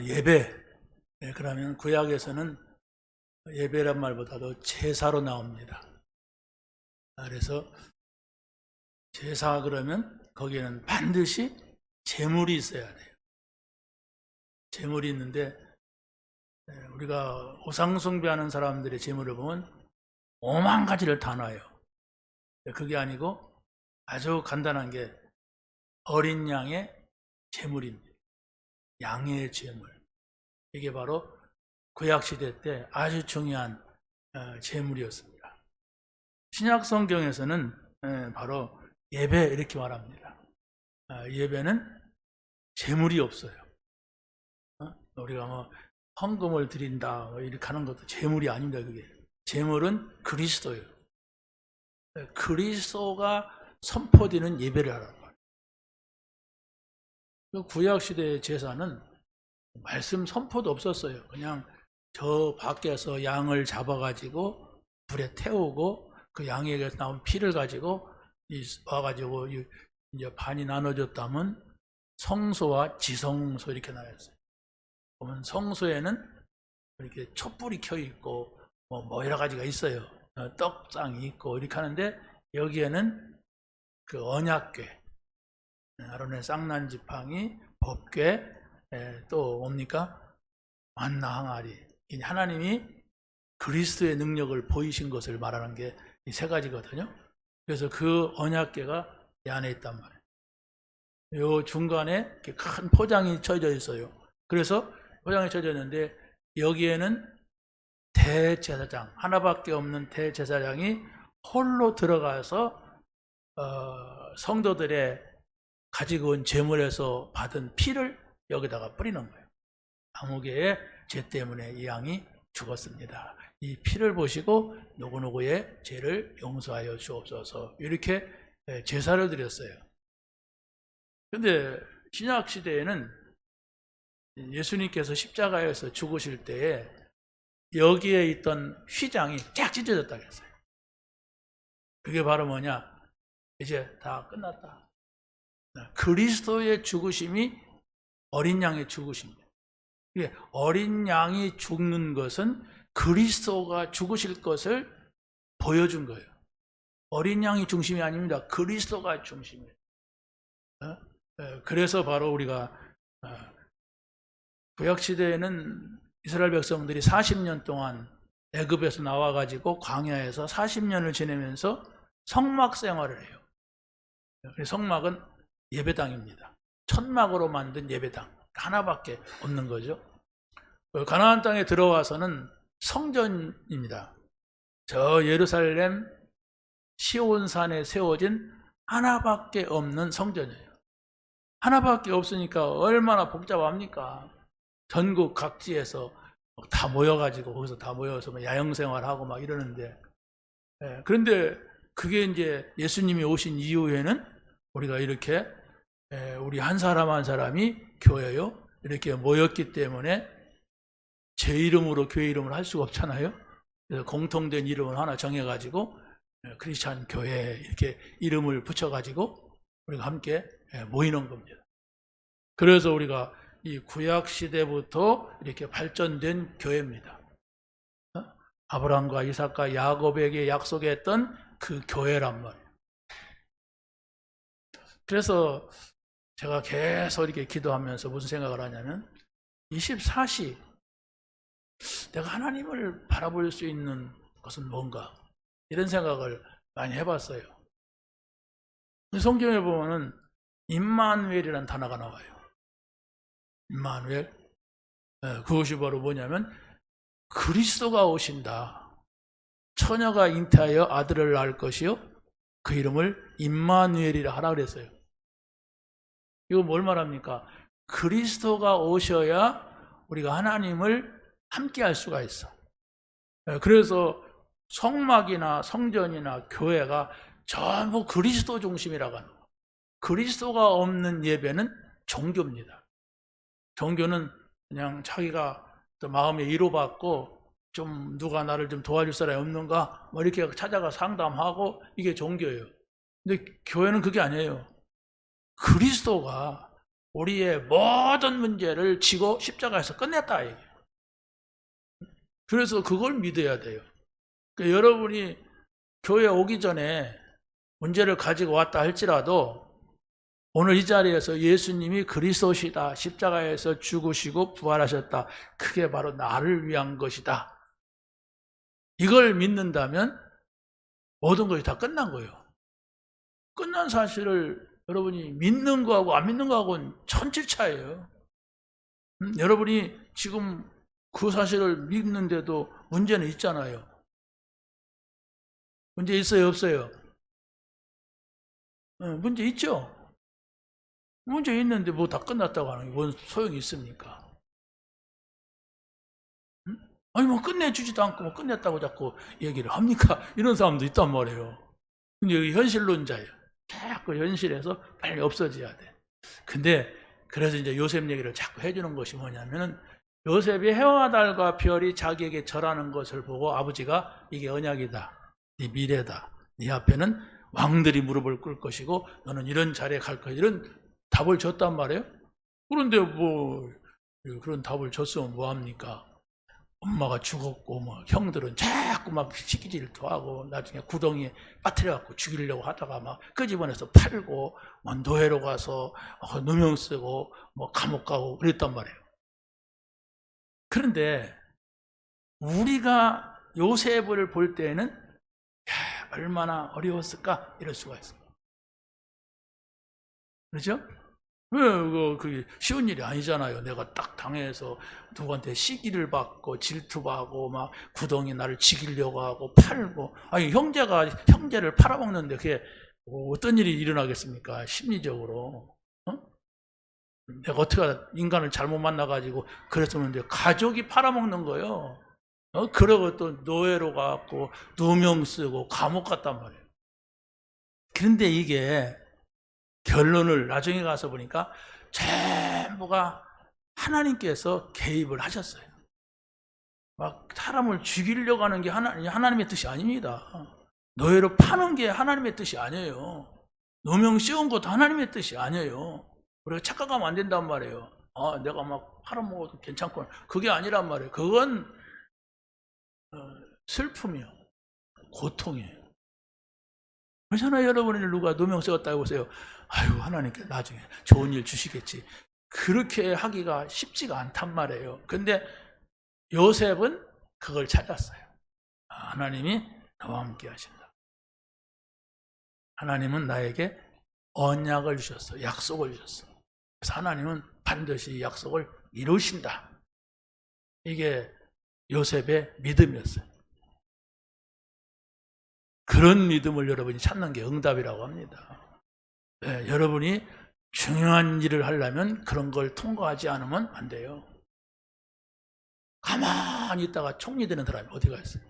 예배. 그러면 구약에서는 예배란 말보다도 제사로 나옵니다. 그래서 제사 그러면 거기에는 반드시 제물이 있어야 돼요. 제물이 있는데 우리가 우상숭배하는 사람들의 제물을 보면 오만 가지를 다 놔요. 그게 아니고 아주 간단한 게 어린 양의 제물입니다. 양의 제물. 이게 바로 구약시대 때 아주 중요한 제물이었습니다. 신약 성경에서는 바로 예배 이렇게 말합니다. 예배는 제물이 없어요. 우리가 뭐 헌금을 드린다 이렇게 하는 것도 제물이 아닙니다. 그게 제물은 그리스도예요. 그리스도가 선포되는 예배를 하라는 거예요. 구약시대의 제사는 말씀 선포도 없었어요. 그냥 저 밖에서 양을 잡아가지고 불에 태우고 그 양에게서 나온 피를 가지고 와가지고 이제 반이 나눠졌다면 성소와 지성소 이렇게 나뉘었어요. 보면 성소에는 이렇게 촛불이 켜 있고 뭐 여러 가지가 있어요. 떡상이 있고 이렇게 하는데 여기에는 그 언약궤, 아론의 쌍난 지팡이, 법궤, 또 뭡니까? 만나 항아리. 하나님이 그리스도의 능력을 보이신 것을 말하는 게 이 세 가지거든요. 그래서 그 언약궤가 이 안에 있단 말이에요. 요 중간에 큰 포장이 쳐져 있어요. 그래서 포장이 쳐져 있는데 여기에는 대제사장, 하나밖에 없는 대제사장이 홀로 들어가서 성도들의 가지고 온 제물에서 받은 피를 여기다가 뿌리는 거예요. 아무개의 죄 때문에 이 양이 죽었습니다. 이 피를 보시고 누구누구의 죄를 용서하여 주옵소서 이렇게 제사를 드렸어요. 그런데 신약 시대에는 예수님께서 십자가에서 죽으실 때에 여기에 있던 휘장이 쫙 찢어졌다고 했어요. 그게 바로 뭐냐? 이제 다 끝났다. 그리스도의 죽으심이 어린 양의 죽으심이에요. 어린 양이 죽는 것은 그리스도가 죽으실 것을 보여준 거예요. 어린 양이 중심이 아닙니다. 그리스도가 중심이에요. 그래서 바로 우리가 구약시대에는 이스라엘 백성들이 40년 동안 애굽에서 나와가지고 광야에서 40년을 지내면서 성막 생활을 해요. 성막은 예배당입니다. 천막으로 만든 예배당 하나밖에 없는 거죠. 가나안 땅에 들어와서는 성전입니다. 저 예루살렘 시온산에 세워진 하나밖에 없는 성전이에요. 하나밖에 없으니까 얼마나 복잡합니까? 전국 각지에서 다 모여가지고 거기서 다 모여서 야영생활하고 막 이러는데, 그런데 그게 이제 예수님이 오신 이후에는 우리가 이렇게 우리 한 사람 한 사람이 교회요 이렇게 모였기 때문에 제 이름으로 교회 이름을 할 수가 없잖아요. 그래서 공통된 이름을 하나 정해가지고 크리스찬 교회 이렇게 이름을 붙여가지고 우리가 함께 모이는 겁니다. 그래서 우리가 이 구약 시대부터 이렇게 발전된 교회입니다. 아브라함과 이삭과 야곱에게 약속했던 그 교회란 말이에요. 그래서 제가 계속 이렇게 기도하면서 무슨 생각을 하냐면 24시 내가 하나님을 바라볼 수 있는 것은 뭔가 이런 생각을 많이 해봤어요. 성경에 보면은 임마누엘이라는 단어가 나와요. 임마누엘. 그것이 바로 뭐냐면 그리스도가 오신다. 처녀가 잉태하여 아들을 낳을 것이요 그 이름을 임마누엘이라 하라 그랬어요. 이거 뭘 말합니까? 그리스도가 오셔야 우리가 하나님을 함께 할 수가 있어. 그래서 성막이나 성전이나 교회가 전부 그리스도 중심이라고 하는 거예요. 그리스도가 없는 예배는 종교입니다. 종교는 그냥 자기가 마음에 위로받고 좀 누가 나를 좀 도와줄 사람이 없는가 뭐 이렇게 찾아가 상담하고 이게 종교예요. 근데 교회는 그게 아니에요. 그리스도가 우리의 모든 문제를 지고 십자가에서 끝냈다 이게. 그래서 그걸 믿어야 돼요. 그러니까 여러분이 교회 오기 전에 문제를 가지고 왔다 할지라도 오늘 이 자리에서 예수님이 그리스도시다, 십자가에서 죽으시고 부활하셨다, 그게 바로 나를 위한 것이다, 이걸 믿는다면 모든 것이 다 끝난 거예요. 끝난 사실을 여러분이 믿는 거하고 안 믿는 거하고는 천지 차이예요. 여러분이 지금 그 사실을 믿는데도 문제는 있잖아요. 문제 있어요, 없어요? 문제 있죠? 문제 있는데 뭐 다 끝났다고 하는 게 뭔 소용이 있습니까? 아니 뭐 끝내주지도 않고 뭐 끝냈다고 자꾸 얘기를 합니까? 이런 사람도 있단 말이에요. 근데 여기 현실론자예요. 자꾸 현실에서 빨리 없어져야 돼. 근데 그래서 이제 요셉 얘기를 자꾸 해주는 것이 뭐냐면은, 요셉이 해와 달과 별이 자기에게 절하는 것을 보고 아버지가 이게 언약이다, 네 미래다, 네 앞에는 왕들이 무릎을 꿇을 것이고 너는 이런 자리에 갈 거야, 이런 답을 줬단 말이에요. 그런데 뭐 그런 답을 줬으면 뭐합니까? 엄마가 죽었고 뭐 형들은 자꾸 막 시기질도 하고 나중에 구덩이에 빠뜨려갖고 죽이려고 하다가 막 끄집어내서 팔고 뭐 노예로 가서 누명 쓰고 뭐 감옥 가고 그랬단 말이에요. 그런데 우리가 요셉을 볼 때는 얼마나 어려웠을까 이럴 수가 있어요. 그렇죠? 그게 쉬운 일이 아니잖아요. 내가 딱 당해서 누구한테 시기를 받고 질투받고 막 구덩이 나를 죽이려고 하고 팔고, 아니 형제가 형제를 팔아먹는데 그게 어떤 일이 일어나겠습니까? 심리적으로. 내가 어떻게 인간을 잘못 만나가지고 그랬었는데 가족이 팔아먹는 거예요. 그러고 또 노예로 가고 누명 쓰고 감옥 갔단 말이에요. 그런데 이게 결론을 나중에 가서 보니까 전부가 하나님께서 개입을 하셨어요. 막 사람을 죽이려고 하는 게 하나님의 뜻이 아닙니다. 노예로 파는 게 하나님의 뜻이 아니에요. 누명 씌운 것도 하나님의 뜻이 아니에요. 우리가 착각하면 안 된단 말이에요. 내가 막 팔아먹어도 괜찮구나, 그게 아니란 말이에요. 그건 슬픔이요, 고통이에요. 그렇잖아요. 여러분이 누가 누명 쓰였다고 보세요. 아유, 하나님께 나중에 좋은 일 주시겠지, 그렇게 하기가 쉽지가 않단 말이에요. 근데 요셉은 그걸 찾았어요. 하나님이 나와 함께 하신다. 하나님은 나에게 언약을 주셨어, 약속을 주셨어. 그래서 하나님은 반드시 약속을 이루신다. 이게 요셉의 믿음이었어요. 그런 믿음을 여러분이 찾는 게 응답이라고 합니다. 네, 여러분이 중요한 일을 하려면 그런 걸 통과하지 않으면 안 돼요. 가만히 있다가 총리 되는 사람이 어디가 있어요?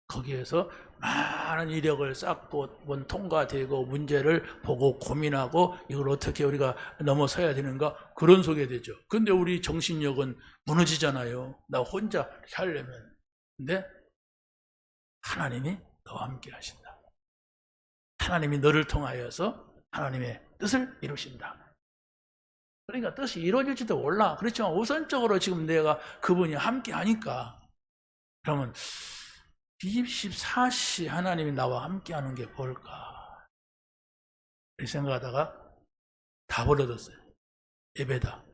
거기에서 많은 이력을 쌓고 뭔 통과되고 문제를 보고 고민하고 이걸 어떻게 우리가 넘어서야 되는가, 그런 속에 되죠. 근데 우리 정신력은 무너지잖아요. 나 혼자 이렇게 하려면. 근데 하나님이 너와 함께 하신다. 하나님이 너를 통하여서 하나님의 뜻을 이루신다. 그러니까 뜻이 이루어질지도 몰라. 그렇지만 우선적으로 지금 내가 그분이 함께 하니까, 그러면 24시 하나님이 나와 함께 하는 게 뭘까? 이 생각하다가 답을 얻었어요. 예배다.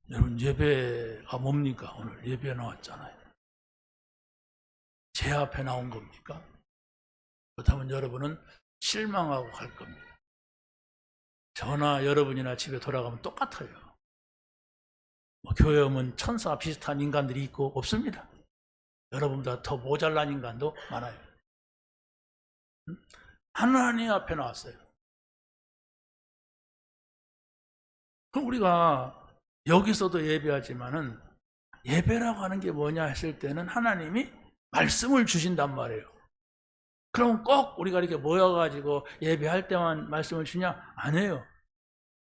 여러분, 예배가 뭡니까? 오늘 예배 나왔잖아요. 제 앞에 나온 겁니까? 그렇다면 여러분은 실망하고 갈 겁니다. 저나 여러분이나 집에 돌아가면 똑같아요. 뭐 교회 오면 천사 비슷한 인간들이 있고 없습니다. 여러분보다 더 모자란 인간도 많아요. 하나님 앞에 나왔어요. 그럼 우리가 여기서도 예배하지만은, 예배라고 하는 게 뭐냐 했을 때는 하나님이 말씀을 주신단 말이에요. 그럼 꼭 우리가 이렇게 모여가지고 예배할 때만 말씀을 주냐? 아니에요.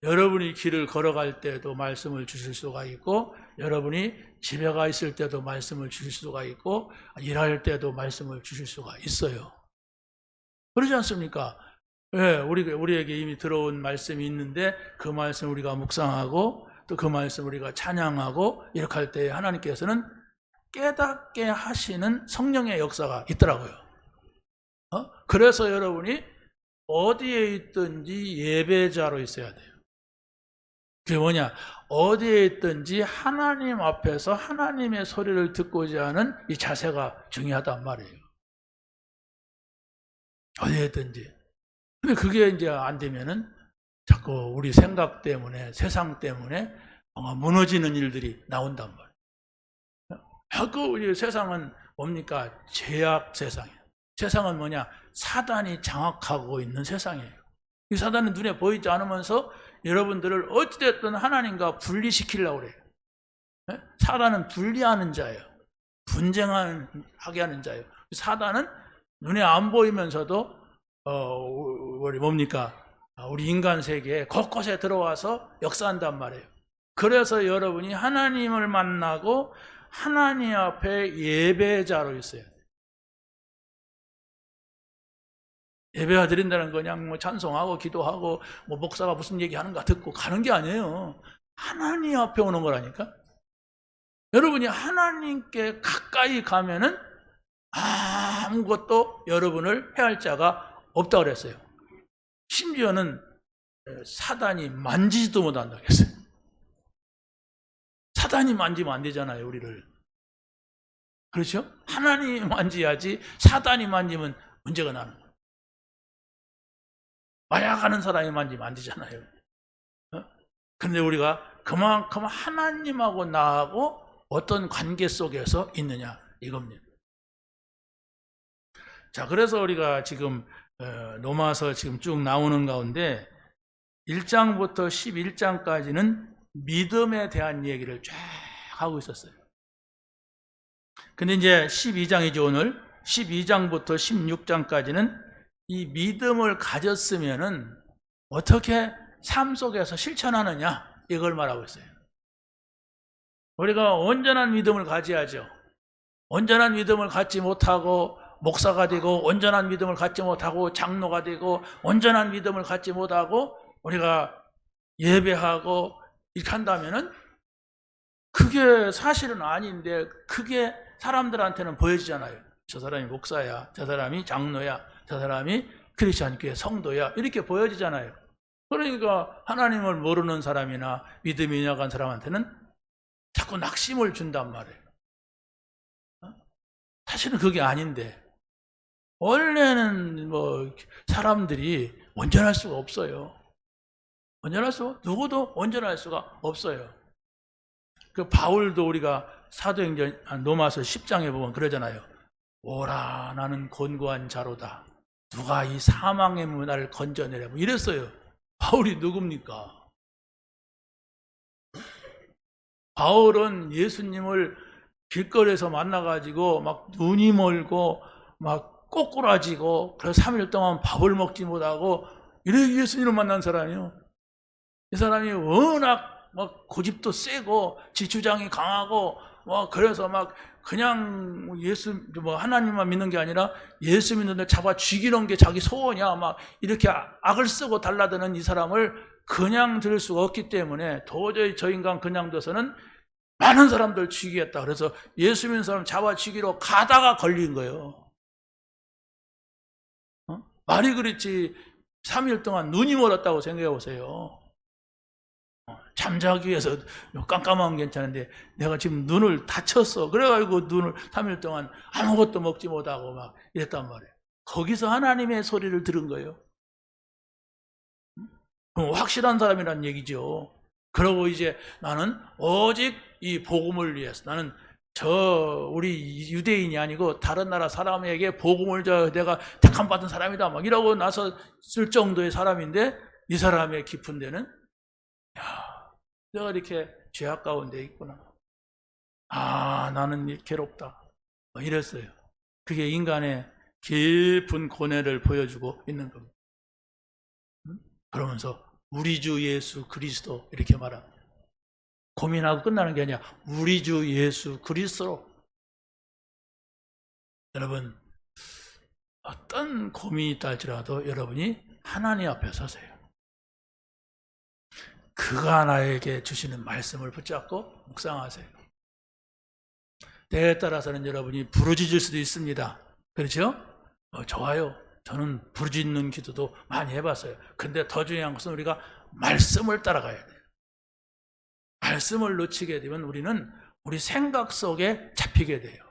여러분이 길을 걸어갈 때도 말씀을 주실 수가 있고, 여러분이 집에 가 있을 때도 말씀을 주실 수가 있고, 일할 때도 말씀을 주실 수가 있어요. 그러지 않습니까? 예, 우리에게 이미 들어온 말씀이 있는데 그 말씀 우리가 묵상하고 또 그 말씀 우리가 찬양하고 이렇게 할 때 하나님께서는 깨닫게 하시는 성령의 역사가 있더라고요. 그래서 여러분이 어디에 있든지 예배자로 있어야 돼요. 그게 뭐냐? 어디에 있든지 하나님 앞에서 하나님의 소리를 듣고자 하는 이 자세가 중요하단 말이에요. 어디에 있든지. 근데 그게 이제 안 되면은 자꾸 우리 생각 때문에, 세상 때문에 뭔가 무너지는 일들이 나온단 말이에요. 그 세상은 뭡니까? 죄악 세상이에요. 세상은 뭐냐? 사단이 장악하고 있는 세상이에요. 이 사단은 눈에 보이지 않으면서 여러분들을 어찌됐든 하나님과 분리시키려고 그래요. 사단은 분리하는 자예요. 분쟁하게 하는 자예요. 사단은 눈에 안 보이면서도 우리 뭡니까? 우리 인간 세계에 곳곳에 들어와서 역사한단 말이에요. 그래서 여러분이 하나님을 만나고 하나님 앞에 예배자로 있어요. 예배가 드린다는 거 그냥 뭐 찬송하고 기도하고 뭐 목사가 무슨 얘기하는가 듣고 가는 게 아니에요. 하나님 앞에 오는 거라니까. 여러분이 하나님께 가까이 가면은 아무것도 여러분을 해할 자가 없다고 그랬어요. 심지어는 사단이 만지지도 못한다고 했어요. 사단이 만지면 안 되잖아요, 우리를. 그렇죠? 하나님이 만지야지 사단이 만지면 문제가 나는 거예요. 마약하는 사람이 만지면 안 되잖아요. 그런데 우리가 그만큼 하나님하고 나하고 어떤 관계 속에서 있느냐 이겁니다. 자, 그래서 우리가 지금 로마서 지금 쭉 나오는 가운데 1장부터 11장까지는 믿음에 대한 얘기를 쫙 하고 있었어요. 근데 이제 12장이죠, 오늘. 12장부터 16장까지는 이 믿음을 가졌으면은 어떻게 삶 속에서 실천하느냐 이걸 말하고 있어요. 우리가 온전한 믿음을 가져야죠. 온전한 믿음을 갖지 못하고 목사가 되고 온전한 믿음을 갖지 못하고 장로가 되고 온전한 믿음을 갖지 못하고 우리가 예배하고 이렇게 한다면은 그게 사실은 아닌데 그게 사람들한테는 보여지잖아요. 저 사람이 목사야, 저 사람이 장로야, 저 사람이 크리스찬 교회 성도야 이렇게 보여지잖아요. 그러니까 하나님을 모르는 사람이나 믿음이 약한 사람한테는 자꾸 낙심을 준단 말이에요. 사실은 그게 아닌데 원래는 뭐 사람들이 온전할 수가 없어요. 누구도 온전할 수가 없어요. 그 바울도 우리가 사도행전 로마서 10장에 보면 그러잖아요. 오라 나는 곤고한 자로다. 누가 이 사망의 문화를 건져내려 뭐 이랬어요. 바울이 누굽니까? 바울은 예수님을 길거리에서 만나가지고 막 눈이 멀고 막 꼬꾸라지고 그래서 3일 동안 밥을 먹지 못하고 이렇게 예수님을 만난 사람이요. 이 사람이 워낙 막 고집도 세고 지주장이 강하고 뭐 그래서 막 그냥 예수 뭐 하나님만 믿는 게 아니라 예수 믿는데 잡아 죽이는 게 자기 소원이야. 막 이렇게 악을 쓰고 달라드는 이 사람을 그냥 들을 수가 없기 때문에 도저히 저 인간 그냥 둬서는 많은 사람들 죽이겠다. 그래서 예수 믿는 사람 잡아 죽이러 가다가 걸린 거예요. 말이 그렇지 3일 동안 눈이 멀었다고 생각해 보세요. 잠자기 위해서 깜깜하면 괜찮은데 내가 지금 눈을 다쳤어. 그래가지고 눈을 3일 동안 아무것도 먹지 못하고 막 이랬단 말이에요. 거기서 하나님의 소리를 들은 거예요. 확실한 사람이란 얘기죠. 그러고 이제 나는 오직 이 복음을 위해서 나는 우리 유대인이 아니고 다른 나라 사람에게 복음을 내가 택함 받은 사람이다 막 이러고 나서 쓸 정도의 사람인데 이 사람의 깊은 데는 내가 이렇게 죄악 가운데 있구나. 나는 괴롭다. 이랬어요. 그게 인간의 깊은 고뇌를 보여주고 있는 겁니다. 그러면서 우리 주 예수 그리스도 이렇게 말합니다. 고민하고 끝나는 게 아니라 우리 주 예수 그리스도. 여러분 어떤 고민이 있다 할지라도 여러분이 하나님 앞에 서세요. 그가 나에게 주시는 말씀을 붙잡고 묵상하세요. 때에 따라서는 여러분이 부르짖을 수도 있습니다. 그렇죠? 좋아요. 저는 부르짖는 기도도 많이 해봤어요. 근데 더 중요한 것은 우리가 말씀을 따라가야 돼요. 말씀을 놓치게 되면 우리는 우리 생각 속에 잡히게 돼요.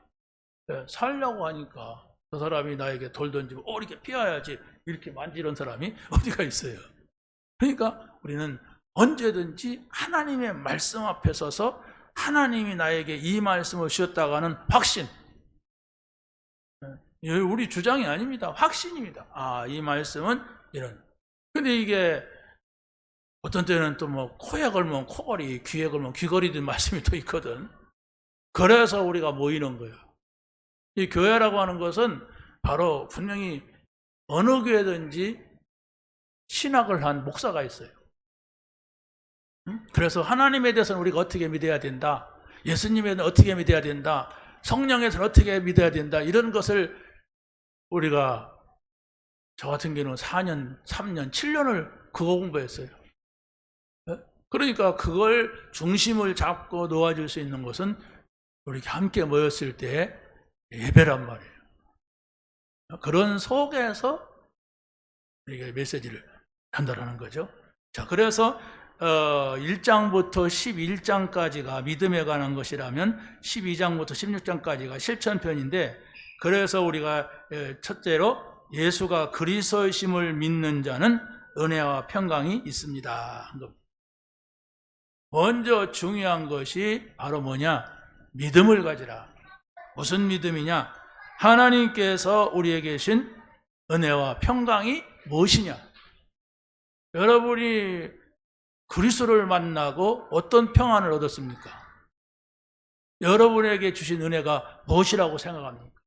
살려고 하니까 저 사람이 나에게 돌 던지고 이렇게 피해야지 이렇게 만지는 사람이 어디가 있어요. 그러니까 우리는 언제든지 하나님의 말씀 앞에 서서 하나님이 나에게 이 말씀을 주셨다가는 확신, 우리 주장이 아닙니다. 확신입니다. 이 말씀은 이런. 근데 이게 어떤 때는 또 뭐 코에 걸면 코걸이, 귀에 걸면 귀걸이든 말씀이 또 있거든. 그래서 우리가 모이는 거예요. 이 교회라고 하는 것은 바로 분명히 어느 교회든지 신학을 한 목사가 있어요. 그래서 하나님에 대해서는 우리가 어떻게 믿어야 된다, 예수님에 대해서는 어떻게 믿어야 된다, 성령에 대해서는 어떻게 믿어야 된다, 이런 것을 우리가, 저 같은 경우는 4년, 3년, 7년을 그거 공부했어요. 그러니까 그걸 중심을 잡고 놓아줄 수 있는 것은 우리 함께 모였을 때 예배란 말이에요. 그런 속에서 우리가 메시지를 전달하는 거죠. 자, 그래서 1장부터 11장까지가 믿음에 관한 것이라면 12장부터 16장까지가 실천편인데, 그래서 우리가 첫째로 예수가 그리스도이심을 믿는 자는 은혜와 평강이 있습니다. 먼저 중요한 것이 바로 뭐냐? 믿음을 가지라. 무슨 믿음이냐? 하나님께서 우리에게 주신 은혜와 평강이 무엇이냐? 여러분이 그리스도를 만나고 어떤 평안을 얻었습니까? 여러분에게 주신 은혜가 무엇이라고 생각합니까?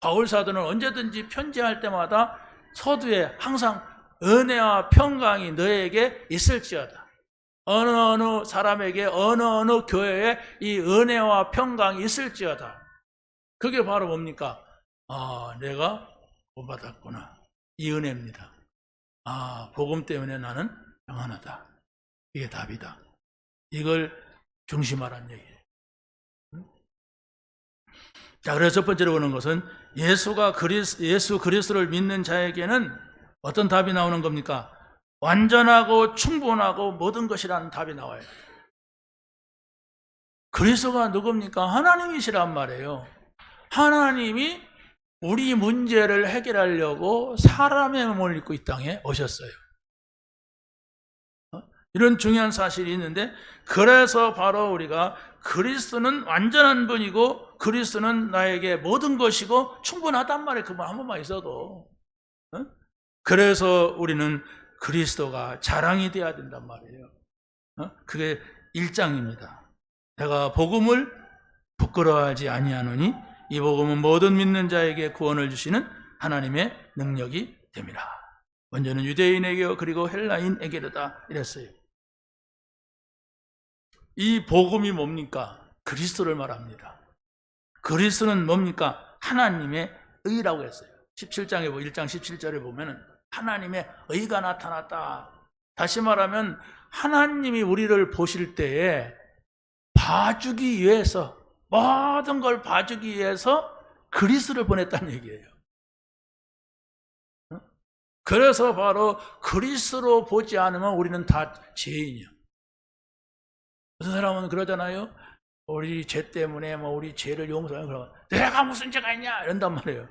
바울 사도는 언제든지 편지할 때마다 서두에 항상 은혜와 평강이 너에게 있을지어다. 어느 사람에게 어느 교회에 이 은혜와 평강이 있을지어다. 그게 바로 뭡니까? 내가 구원받았구나. 이 은혜입니다. 복음 때문에 나는 평안하다. 이게 답이다. 이걸 중심하라는 얘기예요. 자, 그래서 첫 번째로 보는 것은 예수 그리스도를 믿는 자에게는 어떤 답이 나오는 겁니까? 완전하고 충분하고 모든 것이라는 답이 나와요. 그리스도가 누굽니까? 하나님이시란 말이에요. 하나님이 우리 문제를 해결하려고 사람의 몸을 입고 이 땅에 오셨어요. 이런 중요한 사실이 있는데, 그래서 바로 우리가 그리스도는 완전한 분이고 그리스도는 나에게 모든 것이고 충분하단 말이에요. 그만 한 번만 있어도. 그래서 우리는 그리스도가 자랑이 되어야 된단 말이에요. 그게 1장입니다. 내가 복음을 부끄러워하지 아니하노니 이 복음은 모든 믿는 자에게 구원을 주시는 하나님의 능력이 됨이라. 먼저는 유대인에게 그리고 헬라인에게로다 이랬어요. 이 복음이 뭡니까? 그리스도를 말합니다. 그리스도는 뭡니까? 하나님의 의라고 했어요. 17장에 1장 17절에 보면은 하나님의 의가 나타났다. 다시 말하면 하나님이 우리를 보실 때에 봐주기 위해서, 모든 걸 봐주기 위해서 그리스도를 보냈다는 얘기예요. 그래서 바로 그리스도로 보지 않으면 우리는 다 죄인이야. 어떤 사람은 그러잖아요. 우리 죄 때문에 우리 죄를 용서하면 그러면 내가 무슨 죄가 있냐 이런단 말이에요.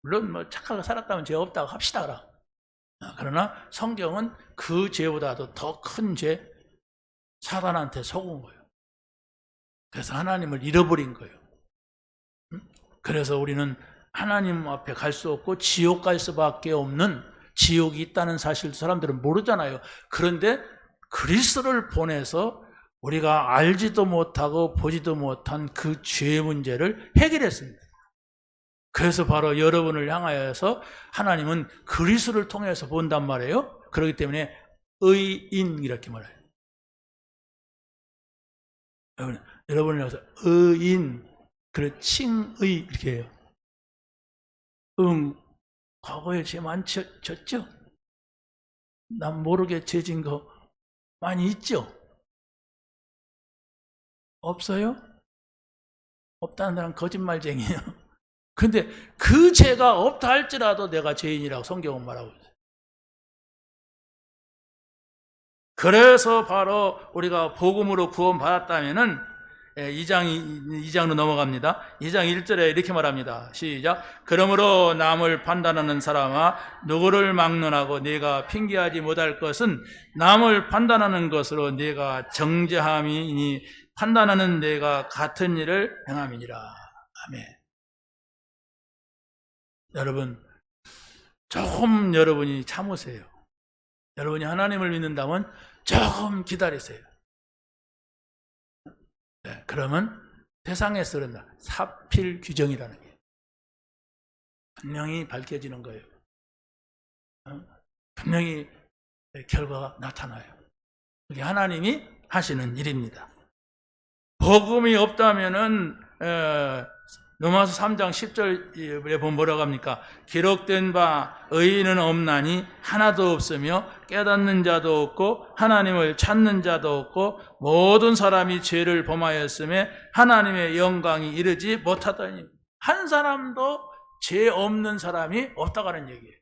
물론 착하게 살았다면 죄 없다고 합시다. 그러나 성경은 그 죄보다도 더 큰 죄, 사단한테 속은 거예요. 그래서 하나님을 잃어버린 거예요. 그래서 우리는 하나님 앞에 갈 수 없고 지옥 갈 수밖에 없는, 지옥이 있다는 사실도 사람들은 모르잖아요. 그런데 그리스도를 보내서 우리가 알지도 못하고 보지도 못한 그 죄의 문제를 해결했습니다. 그래서 바로 여러분을 향하여서 하나님은 그리스도를 통해서 본단 말이에요. 그렇기 때문에 의인 이렇게 말해요. 여러분을 향해서 의인, 그래 칭의 이렇게 해요. 과거에 죄 많이 졌죠? 난 모르게 죄 진 거 많이 있죠? 없어요? 없다는 사람은 거짓말쟁이에요. 근데 그 죄가 없다 할지라도 내가 죄인이라고 성경은 말하고 있어요. 그래서 바로 우리가 복음으로 구원받았다면은 2장으로 넘어갑니다. 2장 1절에 이렇게 말합니다. 시작. 그러므로 남을 판단하는 사람아 누구를 막론하고 네가 핑계하지 못할 것은 남을 판단하는 것으로 네가 정죄함이니 판단하는 네가 같은 일을 행함이니라. 아멘. 여러분, 조금 여러분이 참으세요. 여러분이 하나님을 믿는다면 조금 기다리세요. 네, 그러면 세상에서 그런다. 사필 규정이라는 게 분명히 밝혀지는 거예요. 분명히 결과가 나타나요. 그게 하나님이 하시는 일입니다. 복음이 없다면은 로마서 3장 10절에 보면 뭐라고 합니까? 기록된 바 의인은 없나니 하나도 없으며 깨닫는 자도 없고 하나님을 찾는 자도 없고 모든 사람이 죄를 범하였음에 하나님의 영광이 이르지 못하다니. 한 사람도 죄 없는 사람이 없다고 하는 얘기예요.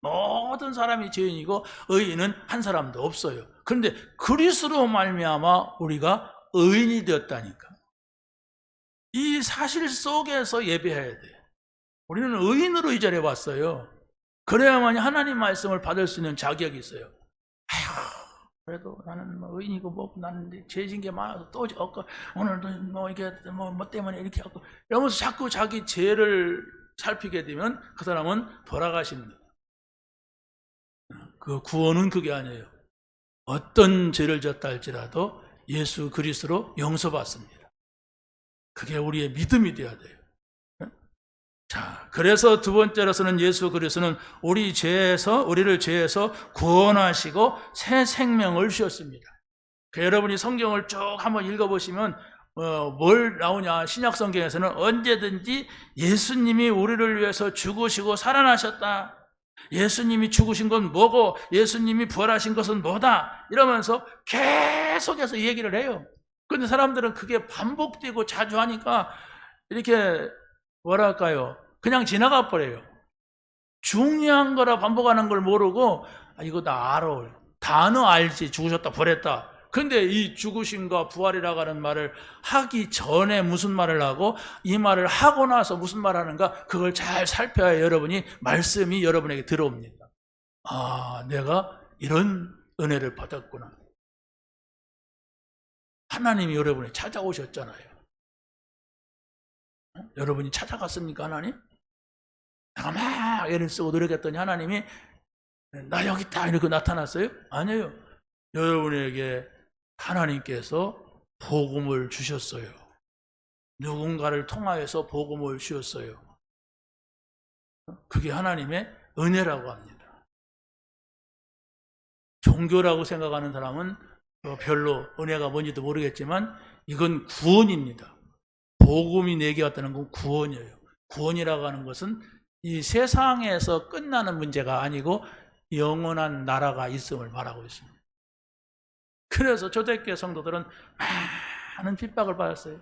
모든 사람이 죄인이고 의인은 한 사람도 없어요. 그런데 그리스도로 말미암아 우리가 의인이 되었다니까. 이 사실 속에서 예배해야 돼요. 우리는 의인으로 이 자리에 왔어요. 그래야만 하나님 말씀을 받을 수 있는 자격이 있어요. 아휴, 그래도 나는 의인이고 나는 죄진 게 많아서 또 오늘도 이게 뭐 때문에 이렇게 하고 이러면서 자꾸 자기 죄를 살피게 되면 그 사람은 돌아가십니다. 그 구원은 그게 아니에요. 어떤 죄를 졌다 할지라도 예수 그리스도로 용서받습니다. 그게 우리의 믿음이 되어야 돼요. 자, 그래서 두 번째로서는 예수 그리스도는 우리를 죄에서 구원하시고 새 생명을 주셨습니다. 여러분이 성경을 쭉 한번 읽어보시면 뭘 나오냐? 신약 성경에서는 언제든지 예수님이 우리를 위해서 죽으시고 살아나셨다. 예수님이 죽으신 건 뭐고 예수님이 부활하신 것은 뭐다. 이러면서 계속해서 얘기를 해요. 그런데 사람들은 그게 반복되고 자주 하니까 이렇게 뭐랄까요? 그냥 지나가 버려요. 중요한 거라 반복하는 걸 모르고 이거 나 알아. 단어 알지. 죽으셨다 부활했다. 근데 이 죽으심과 부활이라고 하는 말을 하기 전에 무슨 말을 하고 이 말을 하고 나서 무슨 말을 하는가 그걸 잘 살펴야 여러분이 말씀이 여러분에게 들어옵니다. 아, 내가 이런 은혜를 받았구나. 하나님이 여러분을 찾아오셨잖아요. 여러분이 찾아갔습니까, 하나님? 내가 막 애를 쓰고 노력했더니 하나님이 나 여기 있다 이렇게 나타났어요? 아니에요. 여러분에게 하나님께서 복음을 주셨어요. 누군가를 통하여서 복음을 주셨어요. 그게 하나님의 은혜라고 합니다. 종교라고 생각하는 사람은 별로 은혜가 뭔지도 모르겠지만 이건 구원입니다. 복음이 내게 왔다는 건 구원이에요. 구원이라고 하는 것은 이 세상에서 끝나는 문제가 아니고 영원한 나라가 있음을 말하고 있습니다. 그래서 초대교회 성도들은 많은 핍박을 받았어요.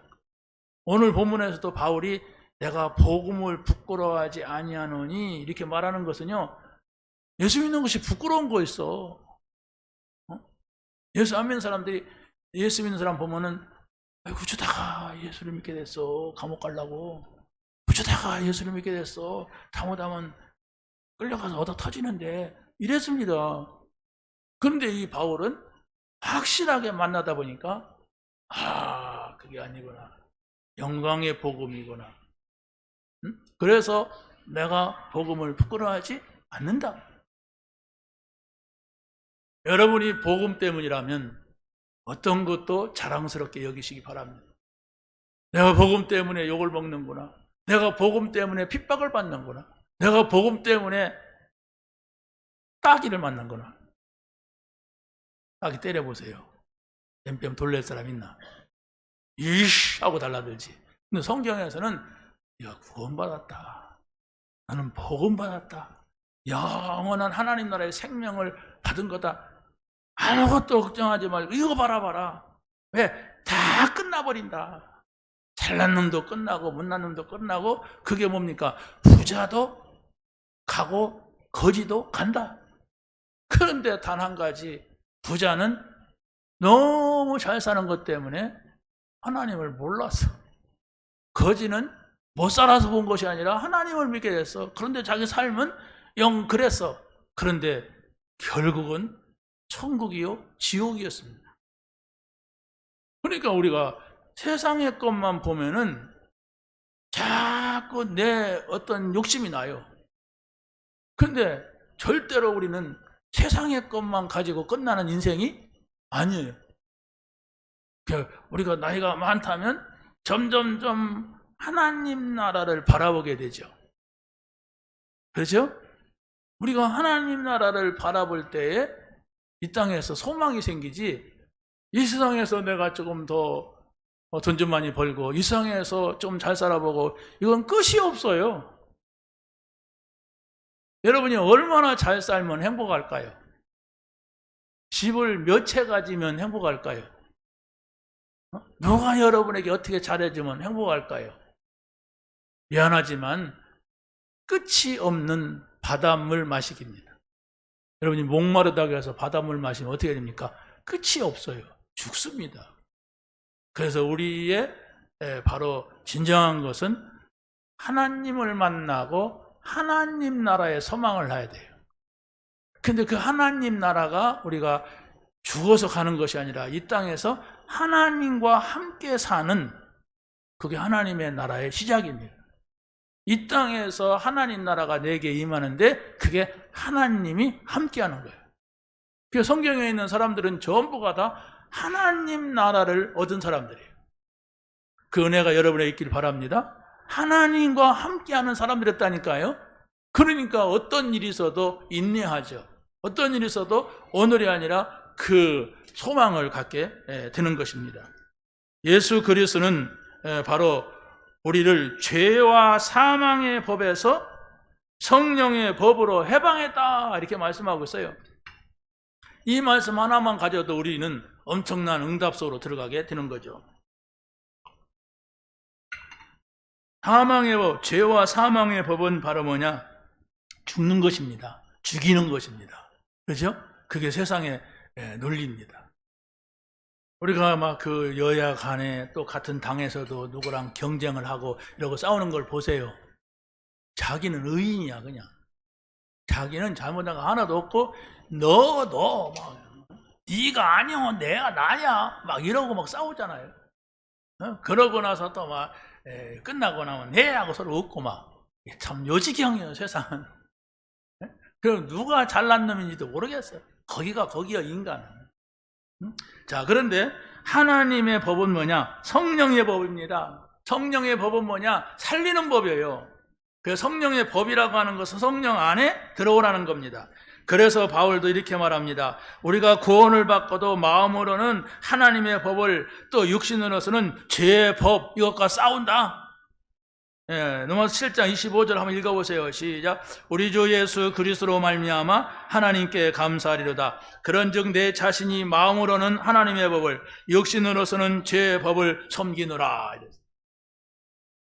오늘 본문에서도 바울이 내가 복음을 부끄러워하지 아니하노니 이렇게 말하는 것은요, 예수 믿는 것이 부끄러운 거 있어. 예수 안 믿는 사람들이 예수 믿는 사람 보면은 어쩌다가 예수를 믿게 됐어. 감옥 가려고. 어쩌다가 예수를 믿게 됐어. 잘못하면 끌려가서 얻어 터지는데 이랬습니다. 그런데 이 바울은 확실하게 만나다 보니까 그게 아니구나. 영광의 복음이구나. 그래서 내가 복음을 부끄러워하지 않는다. 여러분이 복음 때문이라면 어떤 것도 자랑스럽게 여기시기 바랍니다. 내가 복음 때문에 욕을 먹는구나. 내가 복음 때문에 핍박을 받는구나. 내가 복음 때문에 따귀를 맞는구나. 따귀 때려보세요. 뺨뺨 돌릴 사람 있나? 이씨 하고 달라들지. 근데 성경에서는 야, 구원받았다. 나는 복음 받았다. 영원한 하나님 나라의 생명을 받은 거다. 아무것도 걱정하지 말고 이거 봐라. 왜? 다 끝나버린다. 잘난 놈도 끝나고 못난 놈도 끝나고 그게 뭡니까? 부자도 가고 거지도 간다. 그런데 단 한 가지, 부자는 너무 잘 사는 것 때문에 하나님을 몰랐어. 거지는 못 살아서 본 것이 아니라 하나님을 믿게 됐어. 그런데 자기 삶은 영 그랬어. 그런데 결국은 천국이요 지옥이었습니다. 그러니까 우리가 세상의 것만 보면은 자꾸 내 어떤 욕심이 나요. 그런데 절대로 우리는 세상의 것만 가지고 끝나는 인생이 아니에요. 우리가 나이가 많다면 점점점 하나님 나라를 바라보게 되죠. 그렇죠? 우리가 하나님 나라를 바라볼 때에 이 땅에서 소망이 생기지, 이 세상에서 내가 조금 더 돈 좀 많이 벌고 이 세상에서 좀 잘 살아보고 이건 끝이 없어요. 여러분이 얼마나 잘 살면 행복할까요? 집을 몇 채 가지면 행복할까요? 누가 여러분에게 어떻게 잘해주면 행복할까요? 미안하지만 끝이 없는 바닷물 마시기입니다. 여러분이 목마르다고 해서 바닷물 마시면 어떻게 됩니까? 끝이 없어요. 죽습니다. 그래서 우리의 바로 진정한 것은 하나님을 만나고 하나님 나라의 소망을 해야 돼요. 근데 그 하나님 나라가 우리가 죽어서 가는 것이 아니라 이 땅에서 하나님과 함께 사는, 그게 하나님의 나라의 시작입니다. 이 땅에서 하나님 나라가 내게 임하는데 그게 하나님이 함께하는 거예요. 그래서 성경에 있는 사람들은 전부가 다 하나님 나라를 얻은 사람들이에요. 그 은혜가 여러분에 있길 바랍니다. 하나님과 함께하는 사람들이었다니까요. 그러니까 어떤 일이 있어도 인내하죠. 어떤 일이 있어도 오늘이 아니라 그 소망을 갖게 되는 것입니다. 예수 그리스도는 바로 우리를 죄와 사망의 법에서 성령의 법으로 해방했다, 이렇게 말씀하고 있어요. 이 말씀 하나만 가져도 우리는 엄청난 응답 속으로 들어가게 되는 거죠. 사망의 법, 죄와 사망의 법은 바로 뭐냐? 죽는 것입니다. 죽이는 것입니다. 그렇죠? 그게 세상의 논리입니다. 우리가 막 그 여야 간에 또 같은 당에서도 누구랑 경쟁을 하고 이러고 싸우는 걸 보세요. 자기는 의인이야, 그냥. 자기는 잘못한 거 하나도 없고, 너도 막 네가 아니오, 내가 나야, 막 이러고 막 싸우잖아요. 그러고 나서 또 막 끝나고 나면 네 하고 서로 웃고 막. 참 요지경이에요, 세상은. 그럼 누가 잘난 놈인지도 모르겠어요. 거기가 거기야, 인간은. 자, 그런데 하나님의 법은 뭐냐? 성령의 법입니다. 성령의 법은 뭐냐? 살리는 법이에요. 그 성령의 법이라고 하는 것은 성령 안에 들어오라는 겁니다. 그래서 바울도 이렇게 말합니다. 우리가 구원을 받고도 마음으로는 하나님의 법을, 또 육신으로서는 죄의 법, 이것과 싸운다. 로마서 7장 25절 한번 읽어보세요. 시작. 우리 주 예수 그리스도로 말미암아 하나님께 감사하리로다. 그런즉 내 자신이 마음으로는 하나님의 법을, 육신으로서는 죄의 법을 섬기노라.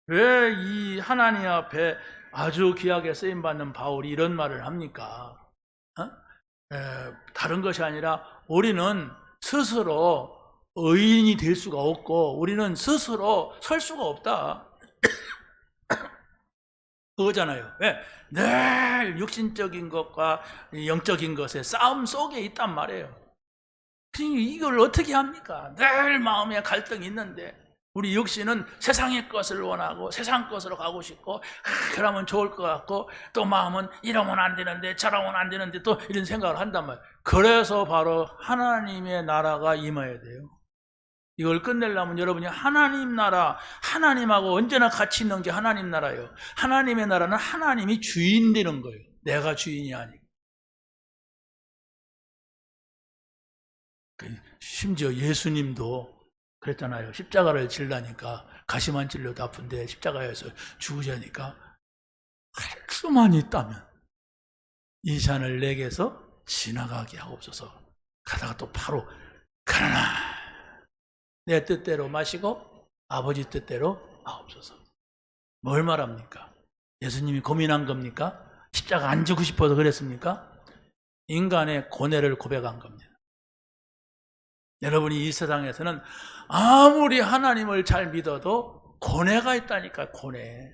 왜 이 하나님 앞에 아주 귀하게 쓰임받는 바울이 이런 말을 합니까? 다른 것이 아니라 우리는 스스로 의인이 될 수가 없고 우리는 스스로 설 수가 없다. 그거잖아요. 왜? 늘 육신적인 것과 영적인 것의 싸움 속에 있단 말이에요. 이걸 어떻게 합니까? 늘 마음에 갈등이 있는데 우리 육신은 세상의 것을 원하고 세상 것으로 가고 싶고 그러면 좋을 것 같고, 또 마음은 이러면 안 되는데 저러면 안 되는데 또 이런 생각을 한단 말이에요. 그래서 바로 하나님의 나라가 임해야 돼요. 이걸 끝내려면 여러분이 하나님 나라, 하나님하고 언제나 같이 있는 게 하나님 나라예요. 하나님의 나라는 하나님이 주인 되는 거예요. 내가 주인이 아니고. 심지어 예수님도 그랬잖아요. 십자가를 지려니까 가시만 찔려도 아픈데 십자가에서 죽으자니까 할 수 수만 있다면 이 잔을 내게서 지나가게 하옵소서. 가다가 또 바로 그러나 내 뜻대로 마시고 아버지 뜻대로 하옵소서. 뭘 말합니까? 예수님이 고민한 겁니까? 십자가 안 지고 싶어서 그랬습니까? 인간의 고뇌를 고백한 겁니다. 여러분이 이 세상에서는 아무리 하나님을 잘 믿어도 고뇌가 있다니까. 고뇌.